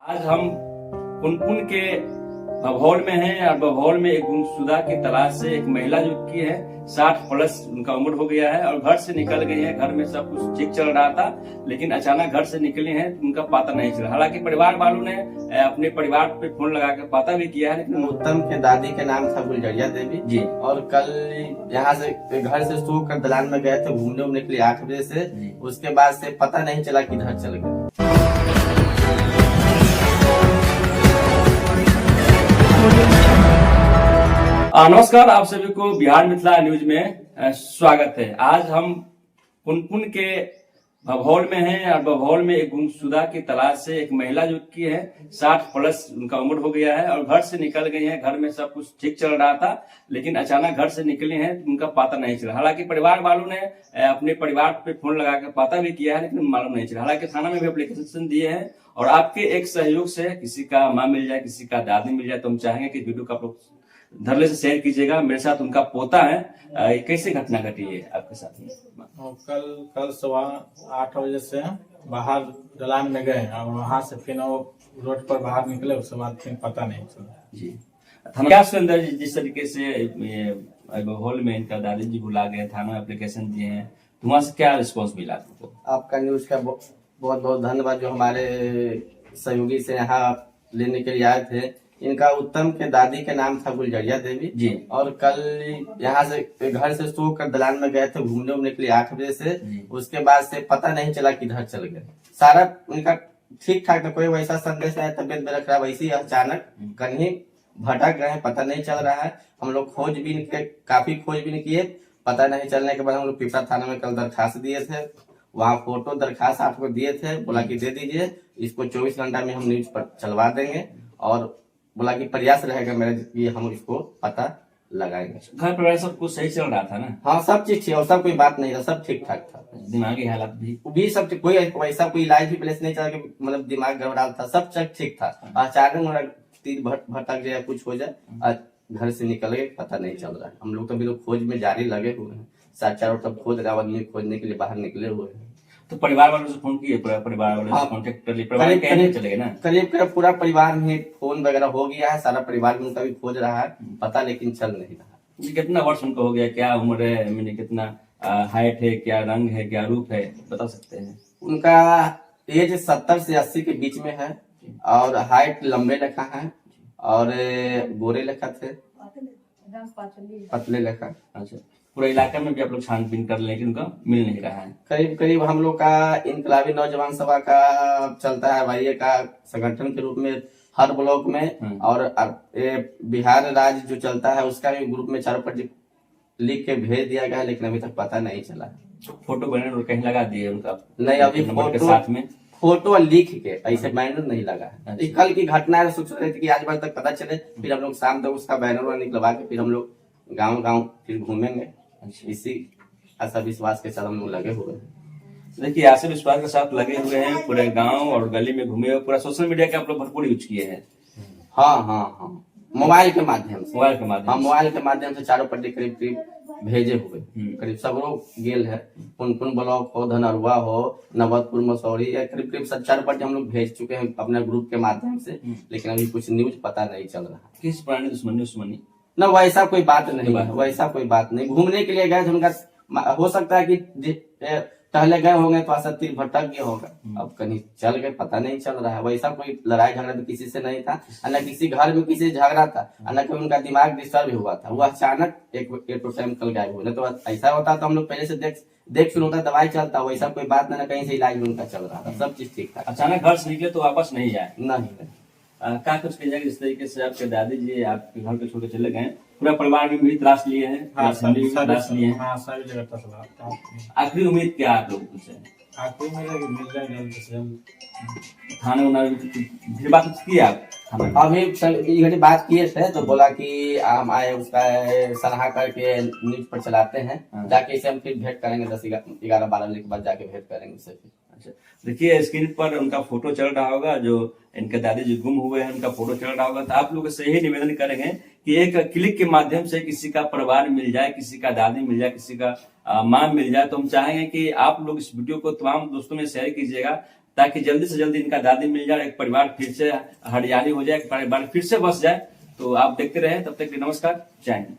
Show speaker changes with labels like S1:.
S1: आज हम पुनपुन के बभौल में हैं और बभौल में एक गुमशुदा की तलाश से एक महिला जो की है 60 प्लस उनका उम्र हो गया है और घर से निकल गई है। घर में सब कुछ ठीक चल रहा था, लेकिन अचानक घर से निकली हैं तो उनका पता नहीं चला। हालांकि परिवार वालों ने अपने परिवार पे फोन लगा कर पता भी किया है, लेकिन
S2: उत्तम के दादी के नाम था गुलजरिया देवी
S1: जी।
S2: और कल यहाँ से घर से सो कर दलान में गए थे घूमने के लिए 8 बजे से। उसके बाद से पता नहीं चला किधर चल गए।
S1: नमस्कार, आप सभी को बिहार मिथिला न्यूज में स्वागत है। आज हम पुनपुन के बभौल में हैं और बभौल में एक गुमशुदा की तलाश से एक महिला जो की है 60 प्लस उनका उम्र हो गया है और घर से निकल गई है। घर में सब कुछ ठीक चल रहा था, लेकिन अचानक घर से निकली हैं तो उनका पता नहीं चला। हालांकि परिवार वालों ने अपने परिवार पे फोन लगा कर पता भी किया है, लेकिन मालूम नहीं चला। हालांकि थाना में भी एप्लीकेशन दिए हैं और आपके एक सहयोग से किसी का माँ मिल जाए, किसी का दादी मिल जाए तो हम चाहेंगे कि वीडियो का आप लोग धरले से शेयर कीजिएगा। मेरे साथ उनका पोता है। कैसे घटना घटी है आपके साथ में?
S3: कल सुबह 8 बजे से बाहर दलान में गए और वहां से फिर वो रोड पर बाहर निकले। उसके बाद फिर पता नहीं चला
S1: जी। थाना के अंदर जिस तरीके से हॉल में इनका दादी जी बुला गए, थाना में एप्लीकेशन दिए हैं, तो वहां से क्या रिस्पॉन्स मिला आपको?
S2: आपका न्यूज का बहुत बहुत धन्यवाद जो हमारे सहयोगी से यहाँ लेने के लिए आए थे। इनका उत्तम के दादी के नाम था गुलजरिया देवी
S1: जी
S2: और कल यहाँ से घर से सो कर दलान में गए थे घूमने के लिए 8 बजे से। उसके बाद से पता नहीं चला किधर चल गए। सारा उनका ठीक ठाक था, कोई वैसा संदेश नहीं, तबियत मेरा खराब, ऐसी अचानक कहीं भटक गए, पता नहीं चल रहा है। हम लोग काफी खोजबीन किए, पता नहीं चलने के बाद हम लोग पिपरा थाना में कल दरखास्त दिए थे। वहाँ फोटो दरखास्त आपको दिए थे, बोला कि दे दीजिए, इसको 24 घंटा में हम न्यूज पर चलवा देंगे और बोला कि प्रयास रहेगा मेरा कि हम इसको पता लगाएंगे।
S1: घर परिवार सब कुछ सही चल रहा था ना?
S2: हाँ, सब चीज थी और सब कोई बात नहीं था, सब ठीक ठाक था।
S1: दिमागी हालत भी
S2: सब कोई वैसा कोई इलाज भी पहले से नहीं चला कि मतलब दिमाग गड़बड़ा था, सब ठीक था। अचानक तीर भटक जाए, कुछ हो जाए, घर से निकल गए, पता नहीं चल रहा है। हम लोग तो अभी तो खोज में जारी लगे हुए हैं, 7-4 तक खोज रहा आदमी खोजने के लिए बाहर निकले हुए हैं।
S1: तो परिवार वालों से फोन किए? परिवार वालों से कांटेक्ट कर लिए? परिवार कहने चले गए ना?
S2: करीब पूरा परिवार में फोन वगैरह हो गया है, सारा परिवार में उनका भी खोज रहा है, पता लेकिन चल नहीं रहा।
S1: कितना वर्ष उनका हो गया, क्या उम्र है, मैंने कितना हाइट है, क्या रंग है, क्या रूप है, बता सकते हैं?
S2: उनका एज 70 से 80 के बीच में है और हाइट लंबे लिखा है और गोरे लिखा थे, पतले लिखा।
S1: अच्छा, पूरा इलाका में भी आप लोग छानबीन कर लेकिन उनका मिल नहीं रहा है?
S2: करीब हम लोग का इनकलाबी नौजवान सभा का चलता है भाई का संगठन के रूप में हर ब्लॉक में, और बिहार राज्य जो चलता है उसका भी ग्रुप में 4 पट्टी लिख के भेज दिया गया है, लेकिन अभी तक पता नहीं चला।
S1: फोटो बैनर और कहीं लगा दिए उनका?
S2: नहीं, अभी
S1: फोटो के साथ में
S2: फोटो लिख के ऐसे बैनर नहीं लगा है। अच्छा। कल की घटना है, सोच रहे थे कि आज तक पता चले, फिर हम लोग शाम तक उसका बैनर निकलवा के फिर हम लोग गाँव फिर घूमेंगे। इसी आशा विश्वास के साथ हम लोग लगे हुए हैं।
S1: देखिए, आशा विश्वास के साथ लगे हुए हैं, पूरे गांव और गली में घूमे हुए, पूरा सोशल मीडिया के आप लोग भरपूर यूज किए हैं।
S2: हाँ, मोबाइल के माध्यम से मोबाइल के माध्यम से 4 पट्टी करीब भेजे हुए, करीब सब लोग गेल है। पुनपुन ब्लॉक हो, धनरुआ हो, नवतपुर, मसौरी, या करीब 4 पट्टी हम लोग भेज चुके हैं अपने ग्रुप के माध्यम से, लेकिन अभी कुछ न्यूज पता नहीं चल रहा।
S1: किस पुरानी दुश्मनी
S2: न वैसा कोई बात नहीं है, वैसा कोई बात नहीं। घूमने के लिए गए थे, उनका हो सकता है कि टहले गए होंगे तो ऐसा तीर भटक गया होगा, अब कहीं चल गए, पता नहीं चल रहा है। वैसा कोई लड़ाई झगड़ा तो किसी से नहीं था, न किसी घर में किसी से झगड़ा था, न कोई उनका दिमाग डिस्टर्ब हुआ था। वो अचानक एक टाइम कल गायब हुए। तो ऐसा होता तो हम लोग पहले से देख सुन होता, दवाई चलता, वैसा कोई बात नहीं, कहीं से इलाज में उनका चल रहा था, सब चीज ठीक था।
S1: अचानक घर से निकले तो वापस नहीं आए?
S2: नहीं।
S1: क्या कुछ कीजिएगा जिस तरीके से आपके दादी जी आपके घर के छोटे चले गए, पूरा परिवार में भी तलाश लिए हैं? तलाश लिए हैं, आखिरी उम्मीद क्या आप लोगों से? थाने फिर बात की आप?
S2: अभी बात किए थे तो बोला कि हम आए, उसका सलाह करके न्यूज पर चलाते हैं, जाके इसे हम फिर भेंट करेंगे 10-11-12 बजे के बाद जाके भेंट करेंगे उसे।
S1: अच्छा, देखिए स्क्रीन पर उनका फोटो चल रहा होगा, जो इनके दादी जी गुम हुए हैं उनका फोटो चल रहा होगा। तो आप लोग से यही निवेदन करेंगे कि एक क्लिक के माध्यम से किसी का परिवार मिल जाए, किसी का दादी मिल जाए, किसी का माँ मिल जाए, तो हम चाहेंगे कि आप लोग इस वीडियो को तमाम दोस्तों में शेयर कीजिएगा, ताकि जल्दी से जल्दी इनका दादी मिल जाए, एक परिवार फिर से हरियाली हो जाए, एक परिवार फिर से बस जाए। तो आप देखते रहे, तब तक के लिए नमस्कार, जय हिंद।